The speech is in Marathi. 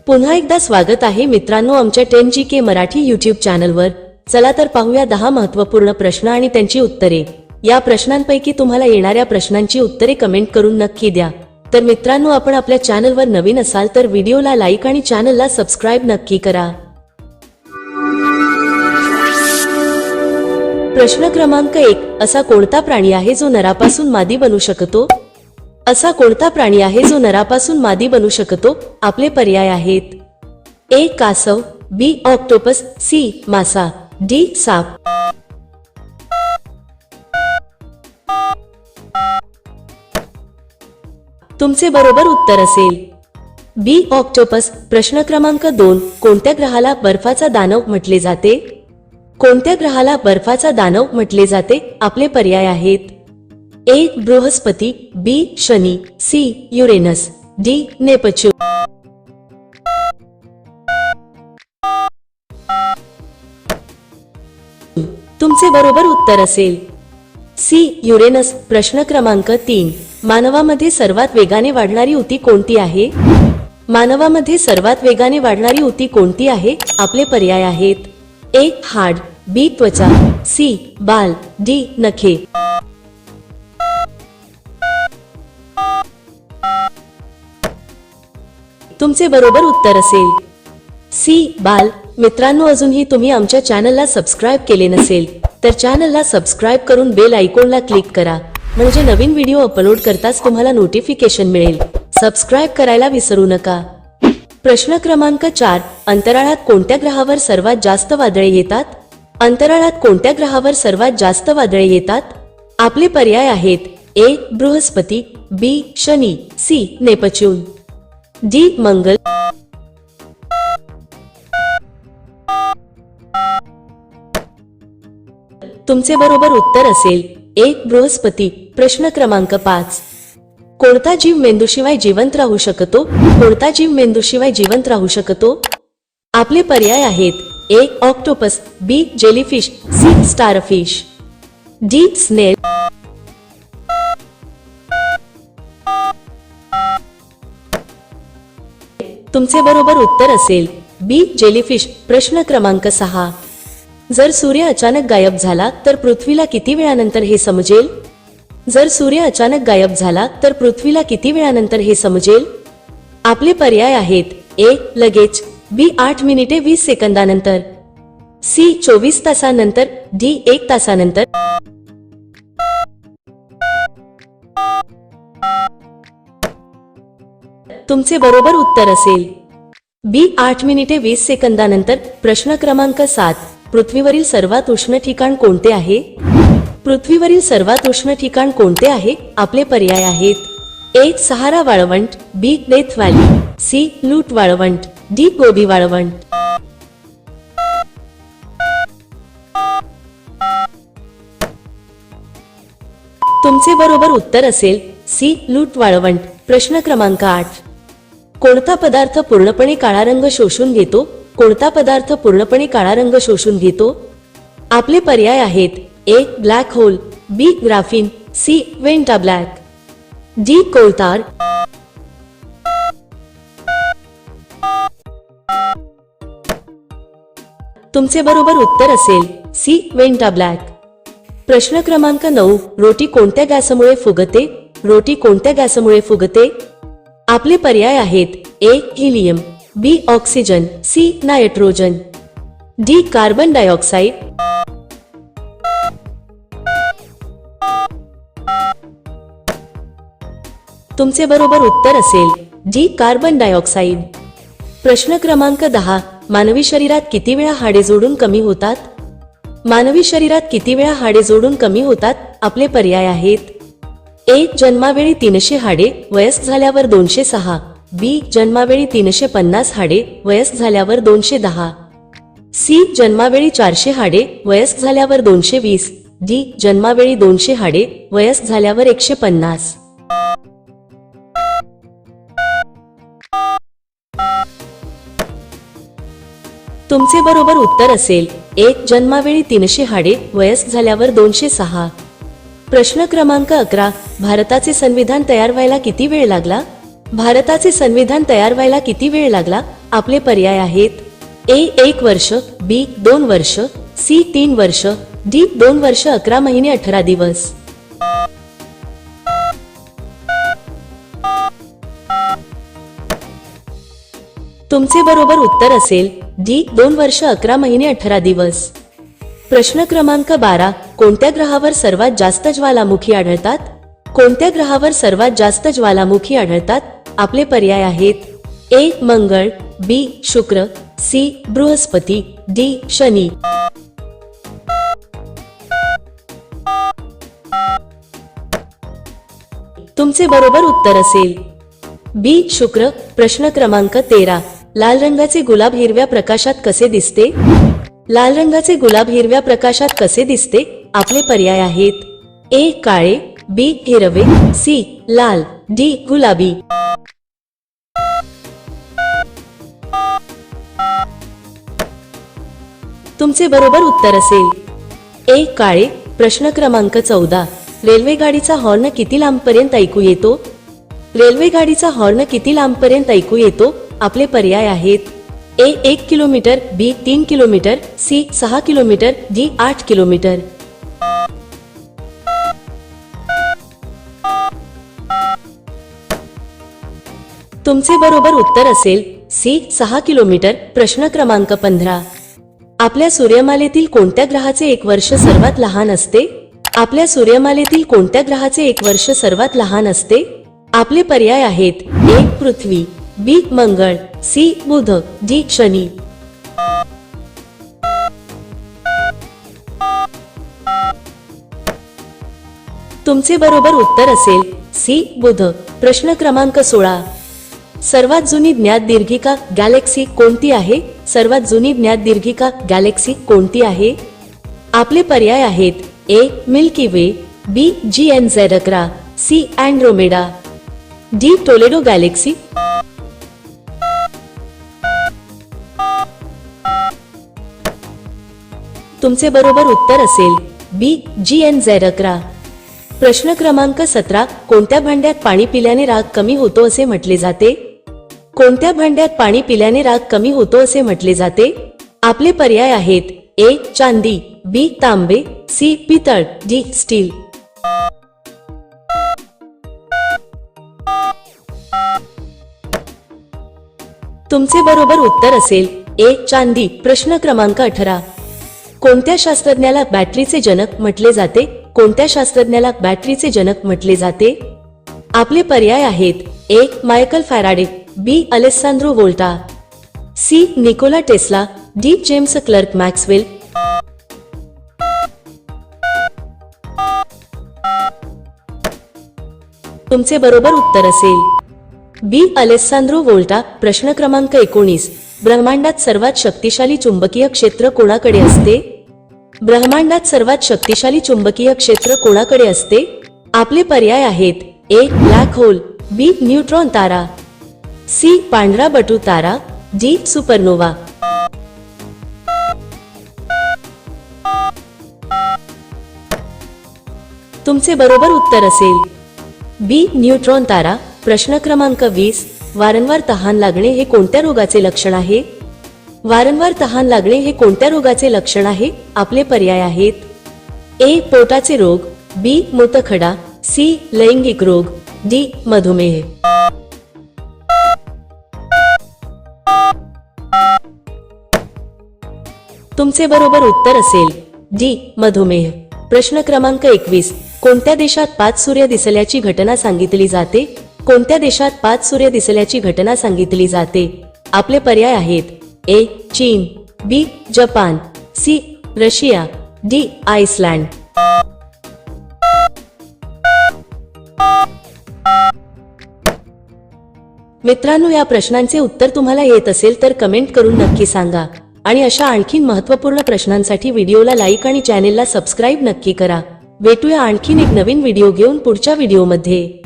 पुन्हा एकदा स्वागत आहे मित्रांनो आमच्या 10GK मराठी यूट्यूब चॅनलवर। चला तर पाहूया 10 महत्त्वपूर्ण प्रश्न आणि त्यांची उत्तरे। या प्रश्नांपैकी तुम्हाला येणाऱ्या प्रश्नांची उत्तरे कमेंट करून नक्की द्या। तर मित्रांनो आपण आपल्या चॅनलवर नवीन असाल तर व्हिडिओला लाईक आणि चॅनलला सबस्क्राइब नक्की करा। प्रश्न क्रमांक 1, असा कोणता प्राणी आहे जो नरापासून मादी बनू शकतो? असा कोणता प्राणी आहे जो नरापासून मादी बनू शकतो? आपले पर्याय आहेत: ए कासव, बी ऑक्टोपस, सी मासा, डी साप। तुमचे बरोबर उत्तर असेल बी ऑक्टोपस। प्रश्न क्रमांक 2, कोणत्या ग्रहाला बर्फाचा दानव म्हटले जाते? कोणत्या ग्रहाला बर्फाचा दानव म्हटले जाते? आपले पर्याय आहेत: ए बृहस्पती, बी शनी, सी युरेनस, डी नेपच्यून। तुमचे बरोबर उत्तर असेल सी युरेनस। प्रश्न क्रमांक 3, मानवामध्ये सर्वात वेगाने वाढणारी ऊती कोणती आहे? मानवामध्ये सर्वात वेगाने वाढणारी ऊती कोणती आहे? आपले पर्याय आहेत: ए हाड, बी त्वचा, सी बाल, डी नखे। तुमचे बरोबर उत्तर असेल सी बाल। मित्रांनो अजूनही तुम्ही आमच्या चॅनलला सबस्क्राइब केले नसेल तर चॅनलला सबस्क्राइब करून बेल आयकॉनला क्लिक करा, म्हणजे नवीन व्हिडिओ अपलोड करताच तुम्हाला नोटिफिकेशन मिळेल। सबस्क्राइब करायला विसरू नका। प्रश्न क्रमांक 4, अंतराळात कोणत्या ग्रहावर सर्वात जास्त वादळे येतात? अंतराळात कोणत्या ग्रहावर सर्वात जास्त वादळे येतात? आपले पर्याय आहेत: ए बृहस्पती, बी शनी, सी नेपच्यून, डी मंगल। तुमचे बरोबर उत्तर असेल ए बृहस्पती। प्रश्न क्रमांक 5, कोणता जीव मेंदूशिवाय जिवंत राहू शकतो? कोणता जीव मेंदूशिवाय जिवंत राहू शकतो? आपले पर्याय आहेत: ए ऑक्टोपस, बी जेलीफिश, सी स्टारफिश, डी स्नेल। तुमचे बरोबर उत्तर असेल बी जेलीफिश। प्रश्न क्रमांक 6, जर सूर्य अचानक गायब झाला तर पृथ्वीला किती वेळानंतर हे समजेल? जर सूर्य अचानक गायब झाला तर पृथ्वीला किती वेळानंतर हे समजेल? आपले पर्याय आहेत: ए लगेच, बी 8 मिनिटे 20 सेकंदानंतर, सी 24 तासांनंतर, डी 1 तासानंतर। तुमचे बरोबर उत्तर असेल बी 8 मिनिटे 20 सेकंदानंतर। प्रश्न क्रमांक 7, पृथ्वीवरील सर्वात उष्ण ठिकाण कोणते आहे? पृथ्वीवरील सर्वात उष्ण ठिकाण कोणते आहे? आपले पर्याय आहेत: ए सहारा वाळवंट, बी डेथ व्हॅली, सी लूट वाळवंट, डी गोबी वाळवंट। तुमचे बरोबर उत्तर असेल सी लूट वाळवंट। प्रश्न क्रमांक 8, कोणता पदार्थ पूर्णपणे काळा रंग शोषून घेतो? कोणता पदार्थ पूर्णपणे काळा रंग शोषून घेतो? आपले पर्याय आहेत: A black hole, B graphene, C vanta black, D कोळतार। तुमचे बरोबर उत्तर असेल सी वेंटा ब्लॅक। प्रश्न क्रमांक 9, रोटी कोणत्या गॅसमुळे फुगते? रोटी कोणत्या गॅसमुळे फुगते? आपले पर्याय आहेत: A helium, B oxygen, C nitrogen, D carbon dioxide. तुमचे बरोबर उत्तर असेल डी कार्बन डायऑक्साइड। प्रश्न क्रमांक 10, मानवी शरीरात किती वेळा हाडे जोडून कमी होतात? मानवी शरीरात किती वेळा हाडे जोडून कमी होतात? आपले पर्याय आहेत: ए जन्मावेळी 300 हाडे, वयस्क झाल्यावर 206, बी जन्मावेळी 350 हाडे, वयस्क झाल्यावर 210, सी जन्मावेळी 400 हाडे, वयस्क झाल्यावर 220, डी जन्मावेळी 200 हाडे, वयस्क झाल्यावर 150। तुमचे बरोबर उत्तर असेल ए जन्मावेळी 300 हाडे, वयस्क झाल्यावर 206। प्रश्न क्रमांक 11, भारताचे संविधान तयार व्हायला किती वेळ लागला? भारताचे संविधान तयार व्हायला किती वेळ लागला? आपले पर्याय आहेत ए 1 वर्ष, बी 2 वर्ष, सी 3 वर्ष, डी 2 वर्ष 11 महिने 18 दिवस. तुमचे बरोबर उत्तर असेल डी 2 वर्ष 11 महिने 18 दिवस. प्रश्न क्रमांक 12. कोणत्या ग्रहावर सर्वात जास्त ज्वालामुखी आढळतात? कोणत्या ग्रहावर सर्वात जास्त ज्वालामुखी आढळतात? आपले पर्याय आहेत ए मंगळ, बी शुक्र, सी बृहस्पती, डी शनी. तुमचे बरोबर उत्तर असेल बी शुक्र. प्रश्न क्रमांक 13. लाल रंगाचे गुलाब हिरव्या प्रकाशात कसे दिसते? लाल रंगाचे गुलाब हिरव्या प्रकाशात कसे दिसते? आपले पर्याय आहेत ए काळे, बी हिरवे, सी लाल, डी गुलाबी. तुमचे बरोबर उत्तर असेल ए काळे. प्रश्न क्रमांक 14. रेल्वे गाडीचा हॉर्न किती लांबपर्यंत ऐकू येतो? रेल्वे गाडीचा हॉर्न किती लांबपर्यंत ऐकू येतो? आपले पर्याय आहेत A 1 kilometre, B 3 kilometre, C 6 kilometre, D 8 kilometre. तुमचे बरोबर उत्तर असेल सी 6 किलोमीटर. प्रश्न क्रमांक 15. आपल्या सूर्यमालेतील कोणत्या ग्रहाचे 1 वर्ष सर्वात लहान असते? आपल्या सूर्यमालेतील कोणत्या ग्रहाचे 1 वर्ष सर्वात लहान असते? आपले पर्याय आहेत ए पृथ्वी, बी मंगळ, सी बुध, डी शनी. तुमचे बरोबर उत्तर असेल सी बुध. प्रश्न क्रमांक 16. सर्वात जुनी ज्ञात दीर्घिका गॅलेक्सी कोणती आहे? सर्वात जुनी ज्ञात दीर्घिका गॅलेक्सी कोणती आहे? आपले पर्याय आहेत A Milky Way, B GNZ11, C Andromeda, D Toledo galaxy. तुमचे बरोबर उत्तर असेल बी GNZ11. प्रश्न क्रमांक 17. कोणत्या भांड्यात पाणी पिल्याने राग कमी होतो असे म्हटले जाते? कोणत्या भांड्यात पाणी पिल्याने राग कमी होतो असे म्हटले जाते? आपले पर्याय आहेत ए चांदी, बी तांबे, सी पितळ, डी स्टील. तुमचे बरोबर उत्तर असेल ए चांदी. प्रश्न क्रमांक 18. कोणत्या शास्त्रज्ञाला बॅटरीचे जनक म्हटले जाते? कोणत्या शास्त्रज्ञाला बॅटरीचे जनक म्हटले जाते? आपले पर्याय आहेत A Michael Faraday, B Alessandro Volta, C Nikola Tesla, D James Clerk Maxwell. तुमचे बरोबर उत्तर असेल बी अलेस्सांद्रो वोल्टा. प्रश्न क्रमांक 19. ब्रह्मांडात सर्वात शक्तिशाली चुंबकीय क्षेत्र कोणाकडे असते? ब्रह्मांडात सर्वात शक्तिशाली चुंबकीय क्षेत्र कोणाकडे असते? आपले पर्याय आहेत A black hole, B neutron Tara, C पांढरा बटू तारा, डी सुपरनोवा. तुमचे बरोबर उत्तर असेल बी न्यूट्रॉन तारा. प्रश्न क्रमांक 20. वारंवार तहान लागणे हे कोणत्या रोगाचे लक्षण आहे? वारंवार तहान लागणे हे कोणत्या रोगाचे लक्षण आहे? आपले पर्याय आहेत ए पोटाचे रोग, बी मूतखडा, सी लैंगिक रोग, डी मधुमेह. तुमचे बरोबर उत्तर असेल डी मधुमेह. प्रश्न क्रमांक 21. कोणत्या देशात 5 सूर्य दिसल्याची घटना सांगितली जाते? कोणत्या देशात 5 सूर्य दिसल्याची घटना सांगितली जाते? आपले पर्याय आहेत ए चीन, B Japan, C Russia, D Iceland. मित्रांनो, या प्रश्नांचे उत्तर तुम्हाला येत असेल तर कमेंट करून नक्की सांगा आणि अशा आणखीन महत्त्वपूर्ण प्रश्नांसाठी व्हिडिओला लाईक आणि चॅनेलला सबस्क्राईब नक्की करा. भेटूया आणखीन एक नवीन व्हिडिओ घेऊन पुढच्या व्हिडिओमध्ये.